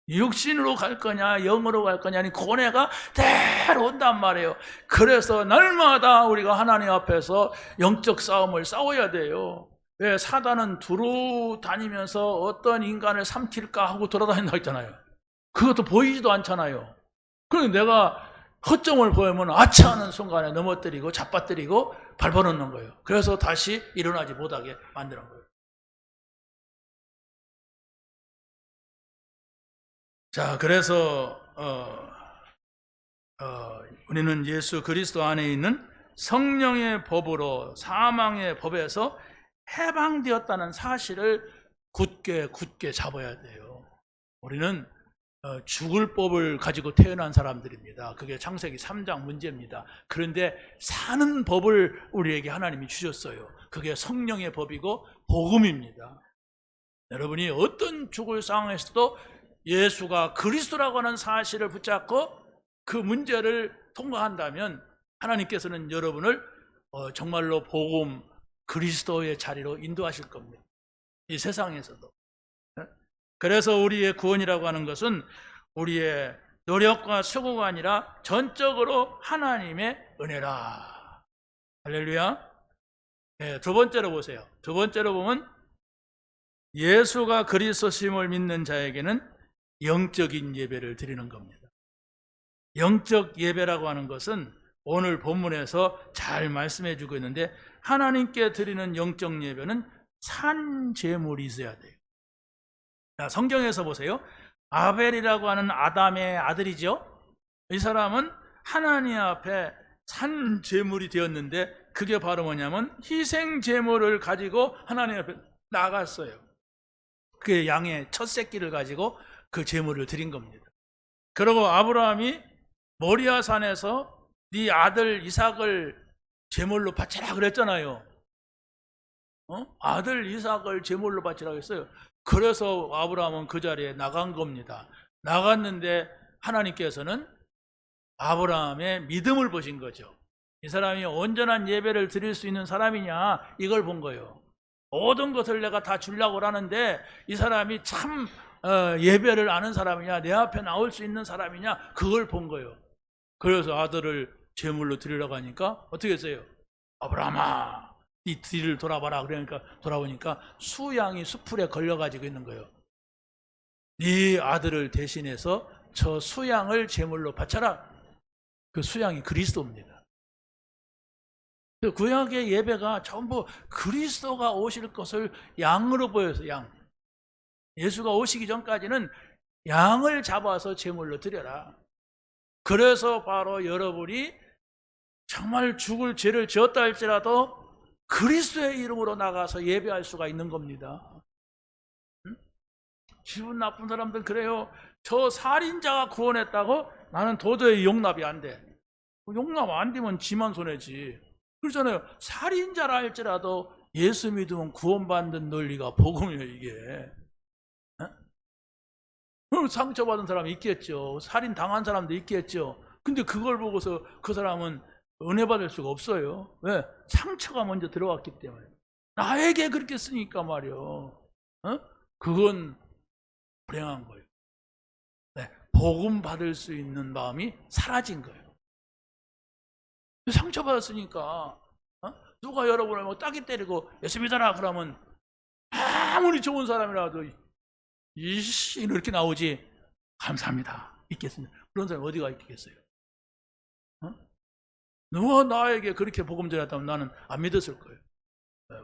육신으로 갈 거냐 영으로 갈 거냐 아니 고뇌가 대로 온단 말이에요. 그래서 날마다 우리가 하나님 앞에서 영적 싸움을 싸워야 돼요. 왜? 사단은 두루 다니면서 어떤 인간을 삼킬까 하고 돌아다닌다 했잖아요. 그것도 보이지도 않잖아요. 그런데 내가 허점을 보이면 아차하는 순간에 넘어뜨리고 잡아뜨리고 밟아놓는 거예요. 그래서 다시 일어나지 못하게 만드는 거예요. 자, 그래서 우리는 예수 그리스도 안에 있는 성령의 법으로 사망의 법에서 해방되었다는 사실을 굳게 잡아야 돼요. 우리는 죽을 법을 가지고 태어난 사람들입니다. 그게 창세기 3장 문제입니다. 그런데 사는 법을 우리에게 하나님이 주셨어요. 그게 성령의 법이고 복음입니다. 여러분이 어떤 죽을 상황에서도 예수가 그리스도라고 하는 사실을 붙잡고 그 문제를 통과한다면 하나님께서는 여러분을 정말로 복음 그리스도의 자리로 인도하실 겁니다. 이 세상에서도. 그래서 우리의 구원이라고 하는 것은 우리의 노력과 수고가 아니라 전적으로 하나님의 은혜라. 할렐루야. 네, 두 번째로 보세요. 두 번째로 보면 예수가 그리스도심을 믿는 자에게는 영적인 예배를 드리는 겁니다. 영적 예배라고 하는 것은 오늘 본문에서 잘 말씀해 주고 있는데 하나님께 드리는 영적 예배는 산 제물이 있어야 돼요. 자, 성경에서 보세요. 아벨이라고 하는 아담의 아들이죠. 이 사람은 하나님 앞에 산 제물이 되었는데 그게 바로 뭐냐면 희생 제물을 가지고 하나님 앞에 나갔어요. 그 양의 첫 새끼를 가지고 그 제물을 드린 겁니다. 그리고 아브라함이 모리아 산에서 네 아들 이삭을 제물로 바치라 그랬잖아요. 아들 이삭을 제물로 바치라고 했어요. 그래서 아브라함은 그 자리에 나간 겁니다. 나갔는데 하나님께서는 아브라함의 믿음을 보신 거죠. 이 사람이 온전한 예배를 드릴 수 있는 사람이냐 이걸 본 거예요. 모든 것을 내가 다 주려고 하는데 이 사람이 참 예배를 아는 사람이냐 내 앞에 나올 수 있는 사람이냐 그걸 본 거예요. 그래서 아들을 제물로 드리려고 하니까 어떻게 했어요? 아브라함아 이 뒤를 돌아봐라. 그러니까 돌아보니까 수양이 수풀에 걸려가지고 있는 거예요. 네 아들을 대신해서 저 수양을 제물로 바쳐라. 그 수양이 그리스도입니다. 그 구약의 예배가 전부 그리스도가 오실 것을 양으로 보여서 양. 예수가 오시기 전까지는 양을 잡아서 제물로 드려라. 그래서 바로 여러분이 정말 죽을 죄를 지었다 할지라도 그리스도의 이름으로 나가서 예배할 수가 있는 겁니다. 기분 나쁜 사람들은 그래요. 저 살인자가 구원했다고? 나는 도저히 용납이 안 돼. 용납 안 되면 지만 손해지. 그렇잖아요. 살인자라 할지라도 예수 믿으면 구원받는 논리가 복음이에요, 이게. 상처받은 사람이 있겠죠. 살인 당한 사람도 있겠죠. 근데 그걸 보고서 그 사람은 은혜 받을 수가 없어요. 왜? 상처가 먼저 들어왔기 때문에. 나에게 그렇게 쓰니까 말이요. 그건 불행한 거예요. 네, 복음 받을 수 있는 마음이 사라진 거예요. 상처받았으니까 누가 여러분을 뭐 따기 때리고 예수 믿어라 그러면 아무리 좋은 사람이라도 이씨 이렇게 나오지 감사합니다 있겠습니다. 그런 사람이 어디가 있겠어요? 누가 나에게 그렇게 복음 전했다면 나는 안 믿었을 거예요.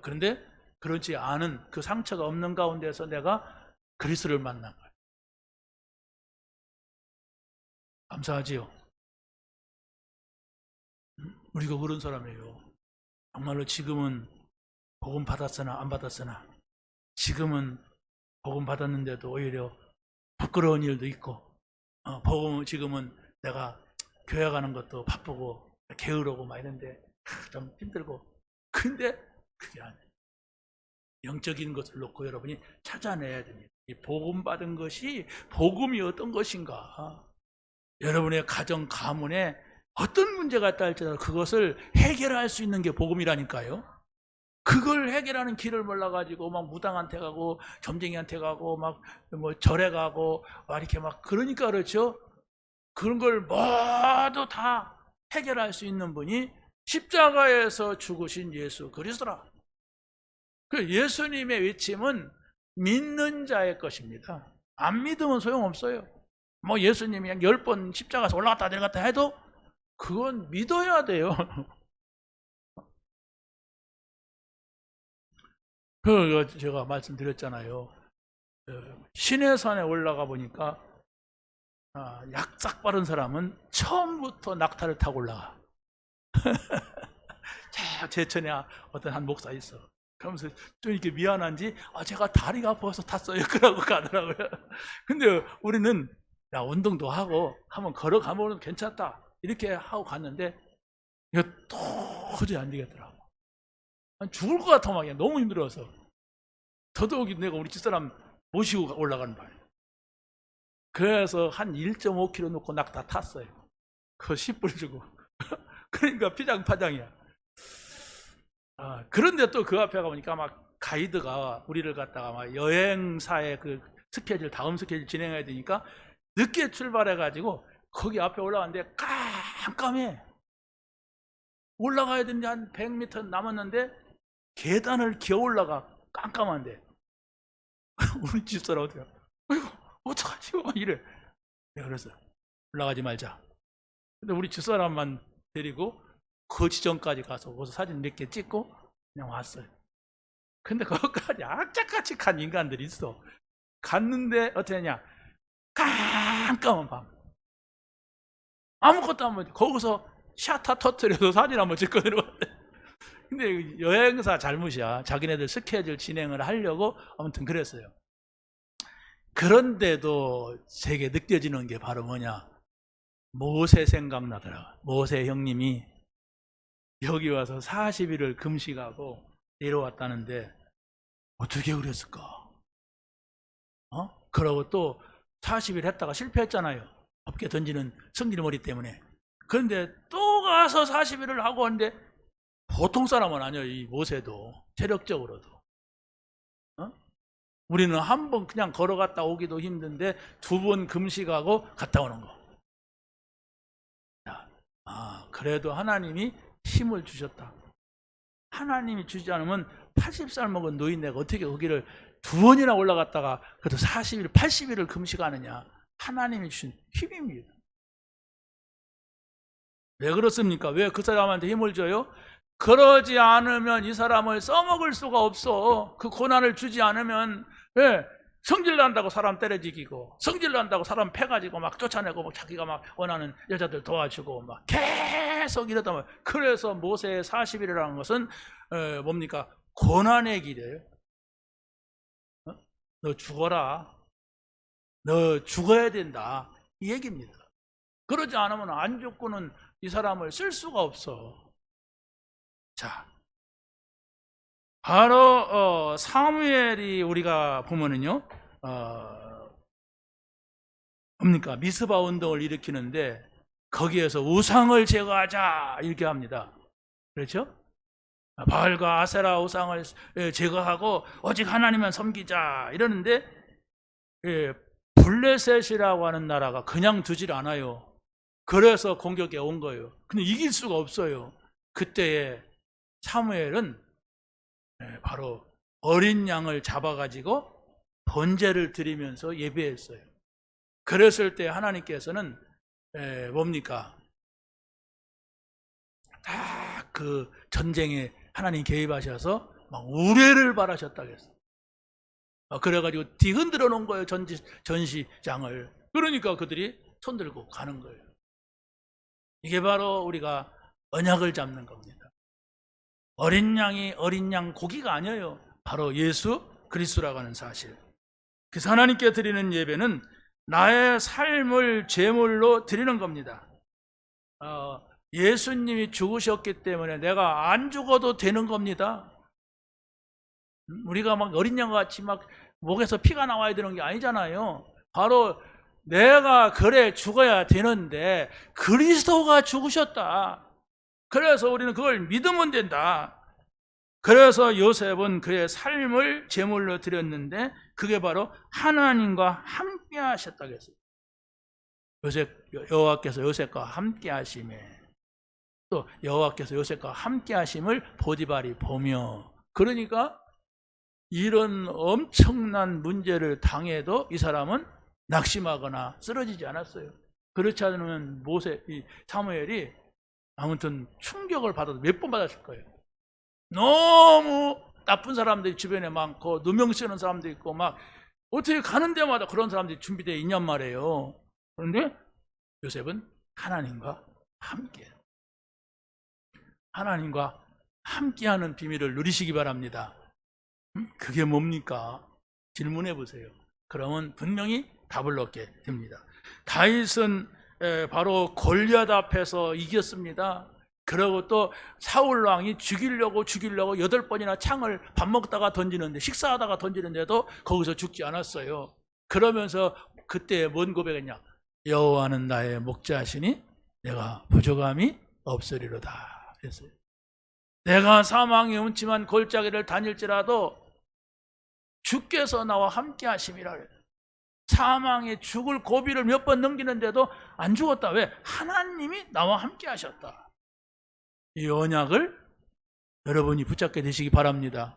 그런데 그렇지 않은 그 상처가 없는 가운데서 내가 그리스도를 만난 거예요. 감사하지요. 우리가 그런 사람이에요. 정말로 지금은 복음 받았으나 안 받았으나 지금은 복음 받았는데도 오히려 부끄러운 일도 있고 복음 지금은 내가 교회 가는 것도 바쁘고 게으르고 막 이런데 좀 힘들고. 근데 그게 아니에요. 영적인 것을 놓고 여러분이 찾아내야 됩니다. 이 복음 받은 것이 복음이 어떤 것인가. 여러분의 가정 가문에 어떤 문제가 있다 할지라도 그것을 해결할 수 있는 게 복음이라니까요. 그걸 해결하는 길을 몰라가지고 막 무당한테 가고 점쟁이한테 가고 막 뭐 절에 가고 막 이렇게 막 그러니까 그렇죠. 그런 걸 모두 다 해결할 수 있는 분이 십자가에서 죽으신 예수 그리스도라. 그 예수님의 외침은 믿는 자의 것입니다. 안 믿으면 소용없어요. 뭐 예수님이 그냥 10번 십자가에서 올라갔다 내려갔다 해도 그건 믿어야 돼요. 그 제가 말씀드렸잖아요. 시내산에 올라가 보니까 약삭 빠른 사람은 처음부터 낙타를 타고 올라가. 제천에 어떤 한 목사 있어. 그러면서 좀 이렇게 미안한지 제가 다리가 아파서 탔어요. 그러고 가더라고요. 근데 우리는 야 운동도 하고 한번 걸어가면 괜찮다 이렇게 하고 갔는데 이거 도저히 안 되겠더라고. 죽을 것 같아 막 너무 힘들어서. 더더욱이 내가 우리 집사람 모시고 올라가는 바에 그래서 한 1.5km 놓고 낙타 탔어요. 그거 10불 주고. 그러니까 피장파장이야. 그런데 또 그 앞에 가보니까 막 가이드가 우리를 갖다가 막 여행사의 그 스케줄, 다음 스케줄 진행해야 되니까 늦게 출발해가지고 거기 앞에 올라갔는데 깜깜해. 올라가야 되는데 한 100m 남았는데 계단을 기어 올라가 깜깜한데. 우리 집사람 어떡해? 아이고, 어떡하지? 막 이래. 내가 그래서 올라가지 말자. 근데 우리 집사람만 데리고 그 지점까지 가서 거기서 사진 몇 개 찍고 그냥 왔어요. 근데 거기까지 악착같이 간 인간들이 있어. 갔는데 어떻게 하냐? 깜깜한 밤. 아무것도 안 보여. 거기서 샤타 터트려서 사진 한번 찍고 내려왔대. 근데 여행사 잘못이야. 자기네들 스케줄 진행을 하려고 아무튼 그랬어요. 그런데도 제게 느껴지는 게 바로 뭐냐? 모세 생각나더라. 모세 형님이 여기 와서 40일을 금식하고 내려왔다는데 어떻게 그랬을까? 그러고 또 40일 했다가 실패했잖아요. 법계 던지는 성질머리 때문에. 그런데 또 가서 40일을 하고 왔는데 보통 사람은 아니에요. 이 모세도 체력적으로도. 우리는 한 번 그냥 걸어갔다 오기도 힘든데 2번 금식하고 갔다 오는 거. 그래도 하나님이 힘을 주셨다. 하나님이 주지 않으면 80살 먹은 노인네가 어떻게 거기를 2번이나 올라갔다가 그래도 40일, 80일을 금식하느냐. 하나님이 주신 힘입니다. 왜 그렇습니까? 왜 그 사람한테 힘을 줘요? 그러지 않으면 이 사람을 써먹을 수가 없어. 그 고난을 주지 않으면. 왜? 성질 난다고 사람 때려지기고, 성질 난다고 사람 패가지고 막 쫓아내고, 막 자기가 막 원하는 여자들 도와주고, 막 계속 이러다 보면. 그래서 모세의 40일이라는 것은 뭡니까? 고난의 길이에요. 너 죽어라. 너 죽어야 된다. 이 얘기입니다. 그러지 않으면 안 죽고는 이 사람을 쓸 수가 없어. 자, 바로 사무엘이 우리가 보면은요, 뭡니까? 미스바 운동을 일으키는데 거기에서 우상을 제거하자 이렇게 합니다. 그렇죠? 바알과 아세라 우상을 제거하고 오직 하나님만 섬기자 이러는데 블레셋이라고 하는 나라가 그냥 두질 않아요. 그래서 공격에 온 거예요. 근데 이길 수가 없어요. 그때에 사무엘은 바로 어린 양을 잡아가지고 번제를 드리면서 예배했어요. 그랬을 때 하나님께서는 뭡니까? 다 그 전쟁에 하나님 개입하셔서 막 우레를 바라셨다고 했어요. 그래가지고 뒤흔들어 놓은 거예요. 전시장을. 그러니까 그들이 손들고 가는 거예요. 이게 바로 우리가 언약을 잡는 겁니다. 어린 양이 어린 양 고기가 아니에요. 바로 예수 그리스도라고 하는 사실. 그래서 하나님께 드리는 예배는 나의 삶을 제물로 드리는 겁니다. 예수님이 죽으셨기 때문에 내가 안 죽어도 되는 겁니다. 우리가 막 어린 양같이 막 목에서 피가 나와야 되는 게 아니잖아요. 바로 내가 그래 죽어야 되는데 그리스도가 죽으셨다. 그래서 우리는 그걸 믿으면 된다. 그래서 요셉은 그의 삶을 제물로 드렸는데 그게 바로 하나님과 함께 하셨다고 했어요. 여호와께서 요셉과 함께 하심에, 또 여호와께서 요셉과 함께 하심을 보디발이 보며, 그러니까 이런 엄청난 문제를 당해도 이 사람은 낙심하거나 쓰러지지 않았어요. 그렇지 않으면 사무엘이 아무튼 충격을 받아도 몇 번 받았을 거예요. 너무 나쁜 사람들이 주변에 많고 누명 쓰는 사람도 있고 막 어떻게 가는 데마다 그런 사람들이 준비되어 있냔 말이에요. 그런데 요셉은 하나님과 함께, 하나님과 함께하는 비밀을 누리시기 바랍니다. 그게 뭡니까? 질문해 보세요. 그러면 분명히 답을 얻게 됩니다. 다윗은 바로 골리앗 앞에서 이겼습니다. 그리고 또 사울 왕이 죽이려고 8번이나 창을 밥 먹다가 던지는데, 식사하다가 던지는데도 거기서 죽지 않았어요. 그러면서 그때 뭔 고백했냐? 여호와는 나의 목자시니 내가 부족함이 없으리로다 했어요. 내가 사망의 음침한 골짜기를 다닐지라도 주께서 나와 함께 하심이라 그래요. 사망의 죽을 고비를 몇 번 넘기는데도 안 죽었다. 왜? 하나님이 나와 함께 하셨다. 이 언약을 여러분이 붙잡게 되시기 바랍니다.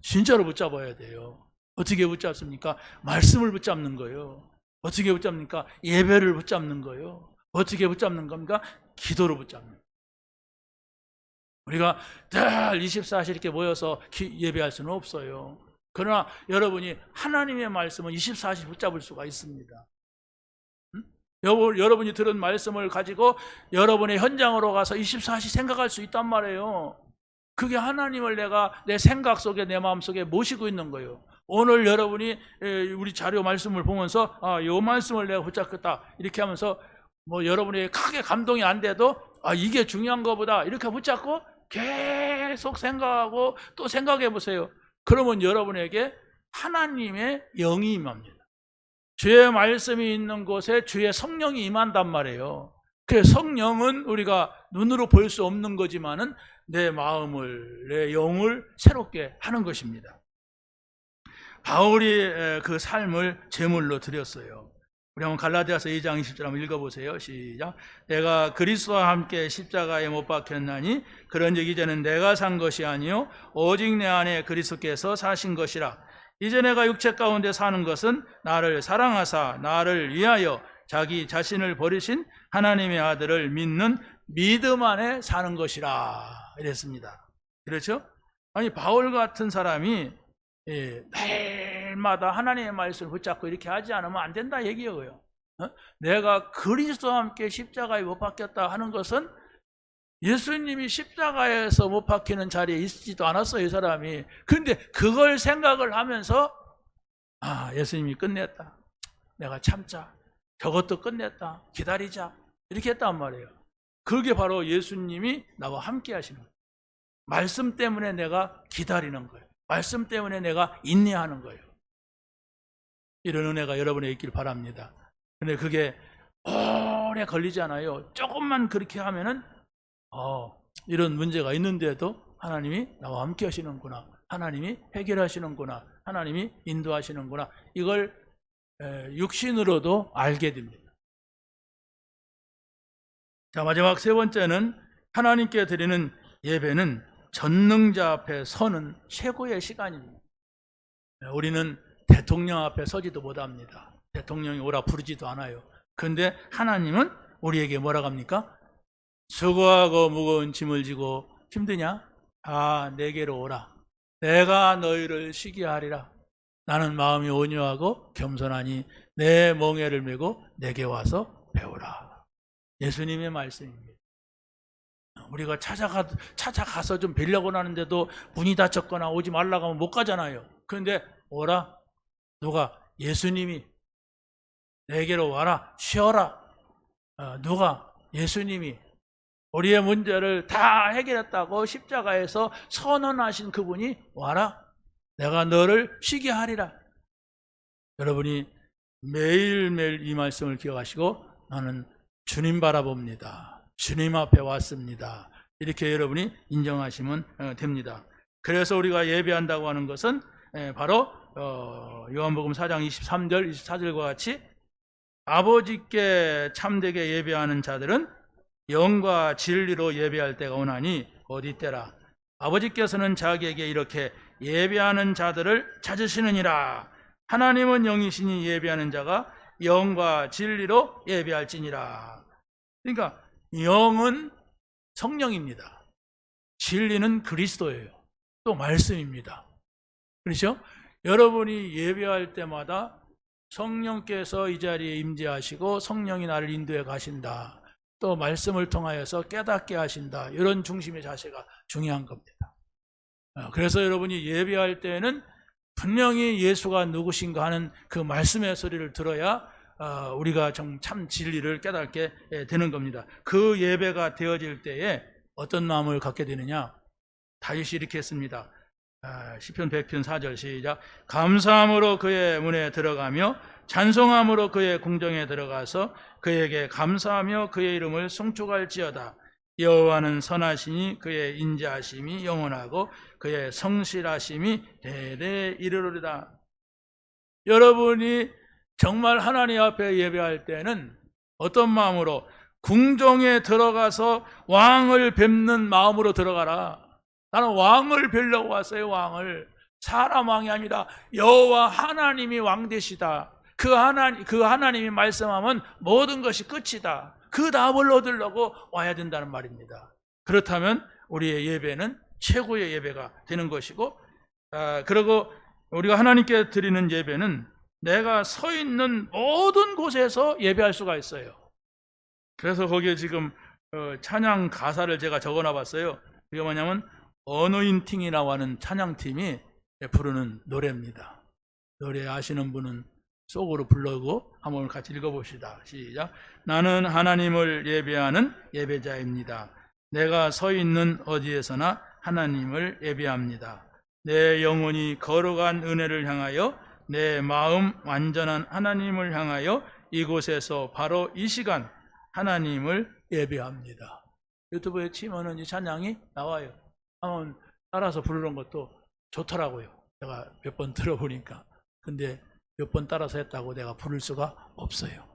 진짜로 붙잡아야 돼요. 어떻게 붙잡습니까? 말씀을 붙잡는 거예요. 어떻게 붙잡습니까? 예배를 붙잡는 거예요. 어떻게 붙잡는 겁니까? 기도로 붙잡는 거예요. 우리가 늘 24시 이렇게 모여서 예배할 수는 없어요. 그러나 여러분이 하나님의 말씀은 24시 붙잡을 수가 있습니다. 여러분이 들은 말씀을 가지고 여러분의 현장으로 가서 24시 생각할 수 있단 말이에요. 그게 하나님을 내가 내 생각 속에, 내 마음 속에 모시고 있는 거예요. 오늘 여러분이 우리 자료 말씀을 보면서 이 말씀을 내가 붙잡겠다 이렇게 하면서 뭐 여러분이 크게 감동이 안 돼도 이게 중요한 거보다 이렇게 붙잡고 계속 생각하고 또 생각해 보세요. 그러면 여러분에게 하나님의 영이 임합니다. 주의 말씀이 있는 곳에 주의 성령이 임한단 말이에요. 그 성령은 우리가 눈으로 볼 수 없는 거지만은 내 마음을, 내 영을 새롭게 하는 것입니다. 바울이 그 삶을 제물로 드렸어요. 우리 한번 갈라디아서 2장 20절 한번 읽어보세요. 시작. 내가 그리스도와 함께 십자가에 못 박혔나니 그런즉 이제는 내가 산 것이 아니요 오직 내 안에 그리스도께서 사신 것이라. 이제 내가 육체 가운데 사는 것은 나를 사랑하사 나를 위하여 자기 자신을 버리신 하나님의 아들을 믿는 믿음 안에 사는 것이라 이랬습니다. 그렇죠? 아니 바울 같은 사람이 매일마다 하나님의 말씀을 붙잡고 이렇게 하지 않으면 안 된다 얘기예요. 내가 그리스도와 함께 십자가에 못 박혔다 하는 것은 예수님이 십자가에서 못 박히는 자리에 있지도 않았어요, 이 사람이. 그런데 그걸 생각을 하면서 예수님이 끝냈다. 내가 참자. 저것도 끝냈다. 기다리자. 이렇게 했단 말이에요. 그게 바로 예수님이 나와 함께 하시는 거예요. 말씀 때문에 내가 기다리는 거예요. 말씀 때문에 내가 인내하는 거예요. 이런 은혜가 여러분에 있길 바랍니다. 근데 그게 오래 걸리지 않아요. 조금만 그렇게 하면은 이런 문제가 있는데도 하나님이 나와 함께 하시는구나. 하나님이 해결하시는구나. 하나님이 인도하시는구나. 이걸 육신으로도 알게 됩니다. 자, 마지막 세 번째는 하나님께 드리는 예배는 전능자 앞에 서는 최고의 시간입니다. 우리는 대통령 앞에 서지도 못합니다. 대통령이 오라 부르지도 않아요. 그런데 하나님은 우리에게 뭐라고 합니까? 수고하고 무거운 짐을 지고 힘드냐? 내게로 오라. 내가 너희를 쉬게 하리라. 나는 마음이 온유하고 겸손하니 내 멍에를 메고 내게 와서 배우라. 예수님의 말씀입니다. 우리가 찾아가서 좀 뵈려고 하는데도 문이 닫혔거나 오지 말라고 하면 못 가잖아요. 그런데 오라. 누가? 예수님이 내게로 와라, 쉬어라. 누가? 예수님이 우리의 문제를 다 해결했다고 십자가에서 선언하신 그분이 와라, 내가 너를 쉬게 하리라. 여러분이 매일매일 이 말씀을 기억하시고 나는 주님 바라봅니다, 주님 앞에 왔습니다, 이렇게 여러분이 인정하시면 됩니다. 그래서 우리가 예배한다고 하는 것은 바로 요한복음 4장 23절 24절과 같이 아버지께 참되게 예배하는 자들은 영과 진리로 예배할 때가 오나니 어디 때라. 아버지께서는 자기에게 이렇게 예배하는 자들을 찾으시느니라. 하나님은 영이시니 예배하는 자가 영과 진리로 예배할지니라. 그러니까 영은 성령입니다. 진리는 그리스도예요. 또 말씀입니다. 그렇죠? 여러분이 예배할 때마다 성령께서 이 자리에 임재하시고 성령이 나를 인도해 가신다, 또 말씀을 통하여서 깨닫게 하신다, 이런 중심의 자세가 중요한 겁니다. 그래서 여러분이 예배할 때는 분명히 예수가 누구신가 하는 그 말씀의 소리를 들어야 우리가 참 진리를 깨닫게 되는 겁니다. 그 예배가 되어질 때에 어떤 마음을 갖게 되느냐? 다윗이 이렇게 했습니다. 시편 100편 4절 시작. 감사함으로 그의 문에 들어가며 찬송함으로 그의 궁정에 들어가서 그에게 감사하며 그의 이름을 송축할지어다. 여호와는 선하시니 그의 인자하심이 영원하고 그의 성실하심이 대대에 이르리로다. 여러분이 정말 하나님 앞에 예배할 때는 어떤 마음으로? 궁정에 들어가서 왕을 뵙는 마음으로 들어가라. 나는 왕을 뵈려고 왔어요. 왕을. 사람 왕이 아니라 여호와 하나님이 왕 되시다. 그 하나님이 말씀하면 모든 것이 끝이다. 그 답을 얻으려고 와야 된다는 말입니다. 그렇다면 우리의 예배는 최고의 예배가 되는 것이고, 그리고 우리가 하나님께 드리는 예배는 내가 서 있는 모든 곳에서 예배할 수가 있어요. 그래서 거기에 지금 찬양 가사를 제가 적어놔 봤어요. 그게 뭐냐면 어노인팅이라고 하는 찬양팀이 부르는 노래입니다. 노래 아시는 분은 속으로 부르고 한번 같이 읽어봅시다. 시작. 나는 하나님을 예배하는 예배자입니다. 내가 서 있는 어디에서나 하나님을 예배합니다. 내 영혼이 거룩한 은혜를 향하여, 내 마음 완전한 하나님을 향하여 이곳에서 바로 이 시간 하나님을 예배합니다. 유튜브에 치면은 이 찬양이 나와요. 한번 따라서 부르는 것도 좋더라고요. 제가 몇 번 들어보니까. 근데 몇 번 따라서 했다고 내가 부를 수가 없어요.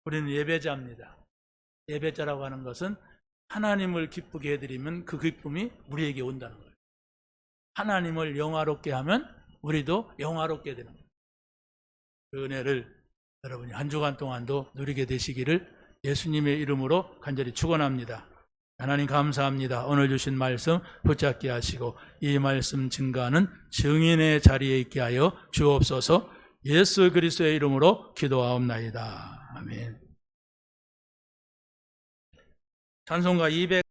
우리는 예배자입니다. 예배자라고 하는 것은 하나님을 기쁘게 해드리면 그 기쁨이 우리에게 온다는 거예요. 하나님을 영화롭게 하면 우리도 영화롭게 되는 거예요. 그 은혜를 여러분이 한 주간 동안도 누리게 되시기를 예수님의 이름으로 간절히 축원합니다. 하나님 감사합니다. 오늘 주신 말씀 붙잡게 하시고 이 말씀 증거하는 증인의 자리에 있게 하여 주옵소서. 예수 그리스도의 이름으로 기도하옵나이다. 아멘. 찬송가 200